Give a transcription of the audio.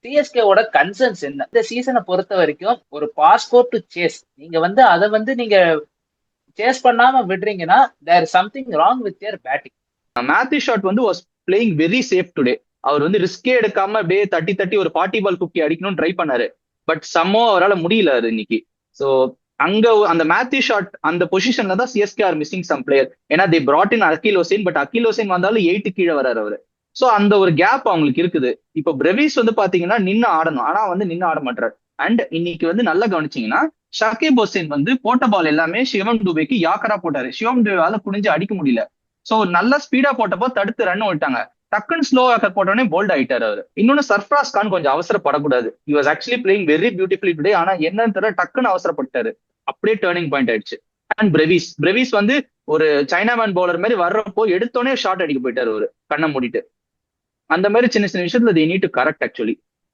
சிஎஸ்கேவோட concerns என்ன இந்த சீசனை பொறுத்த வரைக்கும்? ஒரு பாஸ்போர்ட் டு சேஸ், நீங்க வந்து அதை வந்து நீங்க சேஸ் பண்ணாம விடுறீங்கன்னா there something wrong with your batting. Matthew Short வந்து was playing very safe today. அவர் வந்து ரிஸ்கே எடுக்காம அப்படியே தட்டி தட்டி ஒரு 40 பால் 50 அடிக்கணும்னு ட்ரை பண்ணாரு. பட் சம்மோ அவரால் முடியல அது இன்னைக்கு. ஸோ அங்க அந்த மேத்யூ ஷாட் அந்த பொசிஷன்ல தான் CSK are missing some player. ஏன்னா they brought in Akeal Hosein, but Akeal Hosein வந்தாலும் 8 கீழே வராரு அவரு. ஸோ அந்த ஒரு கேப் அவங்களுக்கு இருக்குது. இப்போ பிரவிஸ் வந்து பாத்தீங்கன்னா நின்று ஆடணும், ஆனா வந்து நின்று ஆட மாட்டாரு. அண்ட் இன்னைக்கு வந்து நல்லா கவனிச்சீங்கன்னா ஷகீப் ஹுசைன் வந்து போட்ட பால் எல்லாமே சிவம் துபேக்கு யாக்கரா போட்டாரு. சிவம் துபேவால குனிஞ்சு அடிக்க முடியல. சோ நல்லா ஸ்பீடா போட்டப்போ தடுத்து ரன் விட்டாங்க. டக்குன்னு ஸ்லோ ஆக்கர் போட்டோடனே போல்ட் ஆயிட்டாரு அவரு. இன்னொன்னு சர்ஃப்ராஸ் கான் கொஞ்சம் அவசரப்படக்கூடாது. He was actually playing very beautifully today. ஆனா என்னன்னு தெரியல, டக்குன்னு அவசரப்பட்டாரு. அப்படியே டேர்னிங் பாயிண்ட் ஆயிடுச்சு. அண்ட் பிரவிஸ் வந்து ஒரு சைனாமேன் பவுலர் மாதிரி வர்றப்போ எடுத்தோடனே ஷாட் அடிக்க போயிட்டாரு ஒரு கண்ணை மூடிட்டு. அந்த மாதிரி சின்ன சின்ன விஷயத்துல they need to correct actually.